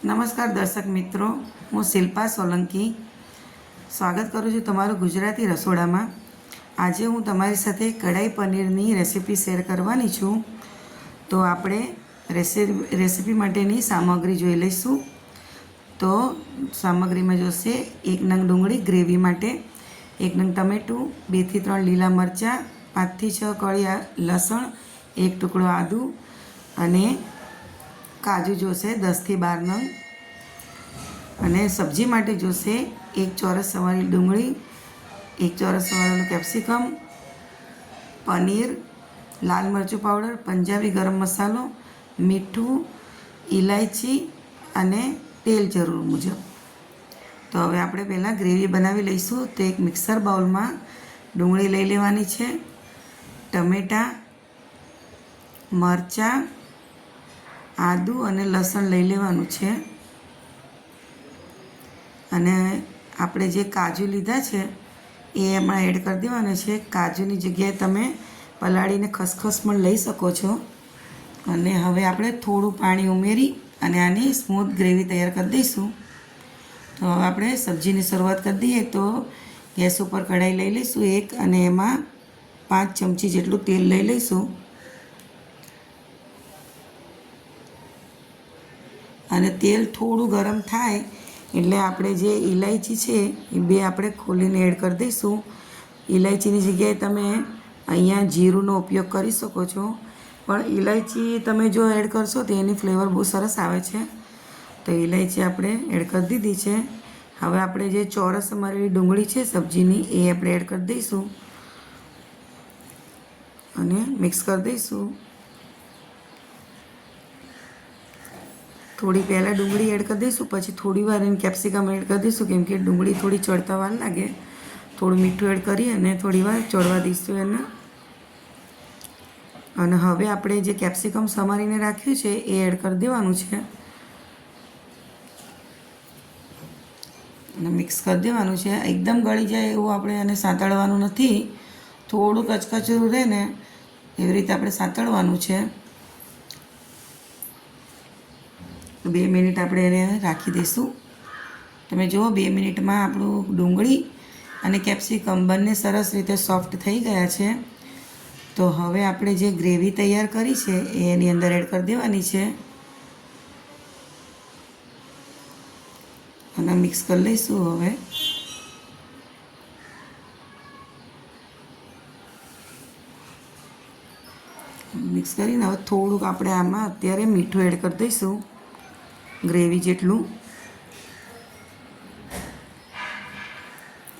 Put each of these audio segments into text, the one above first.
નમસ્કાર દર્શક મિત્રો, હું શિલ્પા સોલંકી સ્વાગત કરું છું તમારું ગુજરાતી રસોડામાં। આજે હું તમારી સાથે કઢાઈ પનીરની રેસીપી શેર કરવાની છું। તો આપણે રેસીપી માટેની સામગ્રી જોઈ લઈશું। તો સામગ્રીમાં જોશે 1 નંગ ડુંગળી ગ્રેવી માટે, 1 નંગ ટમેટું, 2 થી 3 લીલા મરચાં, 5 થી 6 કળી લસણ, 1 ટુકડો આદુ અને કાજુ જોશે 10 થી 12 નંગ। અને સબ્જી માટે જોશે 1 ચોરસ સમારેલી ડુંગળી, 1 ચોરસ સમારેલું કેપ્સિકમ, પનીર, લાલ મરચું પાવડર, પંજાબી ગરમ મસાલો, મીઠું, ઇલાયચી અને તેલ જરૂર મુજબ। તો હવે આપણે પહેલાં ગ્રેવી બનાવી લઈશું। તો એક મિક્સર બાઉલમાં ડુંગળી લઈ લેવાની છે, ટમેટાં, મરચાં, આદુ અને લસણ લઈ લેવાનું છે। અને આપણે જે કાજુ લીધા છે એ એમાં એડ કરી દેવાના છે। કાજુની જગ્યાએ તમે પલાળીને ખસખસ પણ લઈ શકો છો। અને હવે આપણે થોડું પાણી ઉમેરી અને આની સ્મૂથ ગ્રેવી તૈયાર કરી દઈશું। તો હવે આપણે સબ્જીની શરૂઆત કરી દઈએ। તો ગેસ ઉપર કઢાઈ લઈ લઈશું એક, અને એમાં 5 ચમચી જેટલું તેલ લઈ લઈશું। અને તેલ થોડું ગરમ થાય એટલે આપણે જે ઇલાયચી છે એ બે આપણે ખોલીને એડ કરી દઈશું। ઇલાયચીની જગ્યાએ તમે અહીંયા જીરુંનો ઉપયોગ કરી શકો છો, પણ ઇલાયચી તમે જો એડ કરશો તો એની ફ્લેવર બહુ સરસ આવે છે। તો ઇલાયચી આપણે એડ કરી દીધી છે। હવે આપણે જે ચોરસ સમારેલી ડુંગળી છે સબ્જીની એ આપણે એડ કરી દઈશું અને મિક્સ કરી દઈશું। થોડી પહેલાં ડુંગળી એડ કરી દઈશું, પછી થોડી વાર એને કેપ્સિકમ એડ કરી દઈશું, કેમ કે ડુંગળી થોડી ચડતા વાર લાગે। થોડું મીઠું એડ કરી અને થોડી વાર ચડવા દઈશું એને। અને હવે આપણે જે કેપ્સિકમ સમારીને રાખ્યું છે એ એડ કરી દેવાનું છે અને મિક્સ કરી દેવાનું છે। એકદમ ગળી જાય એવું આપણે એને સાંતળવાનું નથી, થોડું કચકચરું રહે ને એવી રીતે આપણે સાંતળવાનું છે। 2 મિનિટ આપણે એને રાખી દઈશું। તમે જુઓ 2 મિનિટમાં આપણું ડુંગળી અને કેપ્સિકમ બંને સરસ રીતે સોફ્ટ થઈ ગયા છે। તો હવે આપણે જે ગ્રેવી તૈયાર કરી છે એ એની અંદર એડ કરી દેવાની છે અને મિક્સ કરી લઈશું। હવે મિક્સ કરીને હવે થોડુંક આપણે આમાં અત્યારે મીઠું એડ કરી દઈશું, ગ્રેવી જેટલું।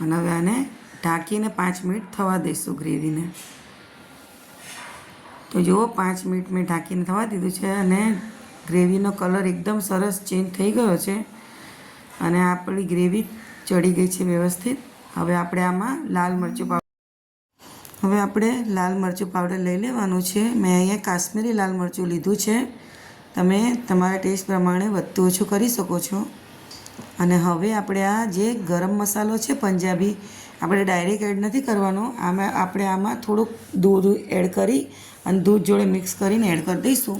અને હવે આને ઢાંકીને 5 મિનિટ થવા દઈશું ગ્રેવીને। તો જુઓ 5 મિનિટ મેં ઢાંકીને થવા દીધું છે અને ગ્રેવીનો કલર એકદમ સરસ ચેન્જ થઈ ગયો છે અને આપણી ગ્રેવી ચડી ગઈ છે વ્યવસ્થિત। હવે આપણે આમાં લાલ મરચું પાવડર લઈ લેવાનું છે। મેં અહીંયા કાશ્મીરી લાલ મરચું લીધું છે, તમે તમારા ટેસ્ટ પ્રમાણે વધતું ઓછું કરી શકો છો। અને હવે આપણે આ જે ગરમ મસાલો છે પંજાબી, આપણે ડાયરેક્ટ એડ નથી કરવાનો, આપણે આમાં થોડુંક દૂધ એડ કરી અને દૂધ જોડે મિક્સ કરીને એડ કરી દઈશું।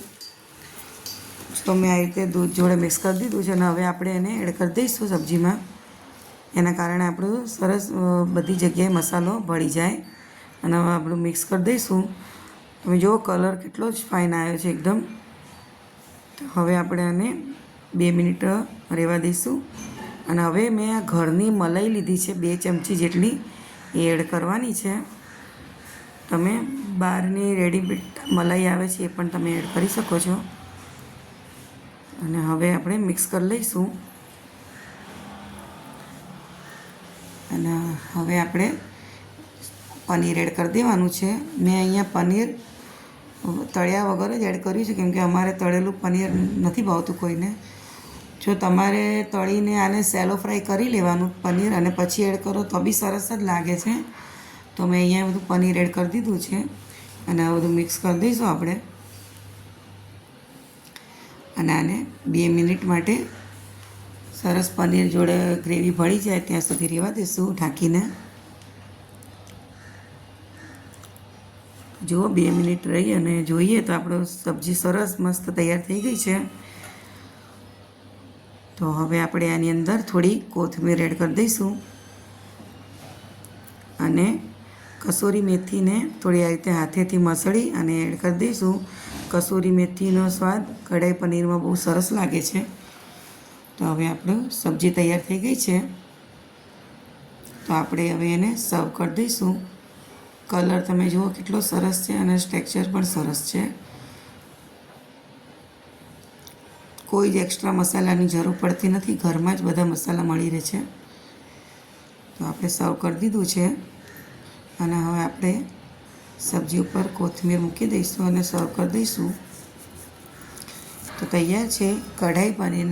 તો મેં આ રીતે દૂધ જોડે મિક્સ કરી દીધું છે અને હવે આપણે એને એડ કરી દઈશું સબ્જીમાં। એના કારણે આપણું સરસ બધી જગ્યાએ મસાલો ભળી જાય। અને હવે આપણું મિક્સ કરી દઈશું। તમે જુઓ કલર કેટલો જ ફાઇન આવ્યો છે એકદમ। તો હવે આપણે આને 2 મિનિટ રહેવા દઈશું। અને હવે મેં આ ઘરની મલાઈ લીધી છે 2 ચમચી જેટલી, એ એડ કરવાની છે। તમે બહારની રેડીમેડ મલાઈ આવે છે એ પણ તમે એડ કરી શકો છો। અને હવે આપણે મિક્સ કરી લઈશું। અને હવે આપણે પનીર એડ કરી દેવાનું છે। મેં અહીંયા પનીર તળ્યા વગર જ એડ કર્યું છે, કેમ કે અમારે તળેલું પનીર નથી ભાવતું કોઈને। જો તમારે તળીને આને સેલો ફ્રાય કરી લેવાનું પનીર અને પછી એડ કરો તો બી સરસ જ લાગે છે। તો મેં અહીંયા બધું પનીર એડ કરી દીધું છે અને આ બધું મિક્સ કરી દઈશું આપણે। અને આને 2 મિનિટ માટે સરસ પનીર જોડે ગ્રેવી ભળી જાય ત્યાં સુધી રહેવા દઈશું ઢાંકીને। જુઓ 2 મિનિટ રહી અને જોઈએ તો આપણો સબ્જી સરસ મસ્ત તૈયાર થઈ ગઈ છે। તો હવે આપણે આની અંદર થોડી કોથમીર એડ કરી દઈશું અને કસૂરી મેથીને થોડી આ રીતે હાથેથી મસળી અને એડ કરી દઈશું. કસૂરી મેથીનો સ્વાદ કઢાઈ પનીરમાં બહુ સરસ લાગે છે. તો હવે આપણું સબ્જી તૈયાર થઈ ગઈ છે. તો આપણે હવે એને સર્વ કરી દઈશું. કલર તમે જુઓ કેટલો સરસ છે અને ટેક્સચર પણ સરસ છે. કોઈ જ એક્સ્ટ્રા મસાલાની જરૂર પડતી નથી, ઘરમાં જ બધા મસાલા મળી રહે છે. તો આપણે સર્વ કરી દીધું છે અને હવે આપણે સબ્જી ઉપર કોથમીર મૂકી દઈશું અને સર્વ કરી દઈશું. તો તૈયાર છે કઢાઈ પનીરની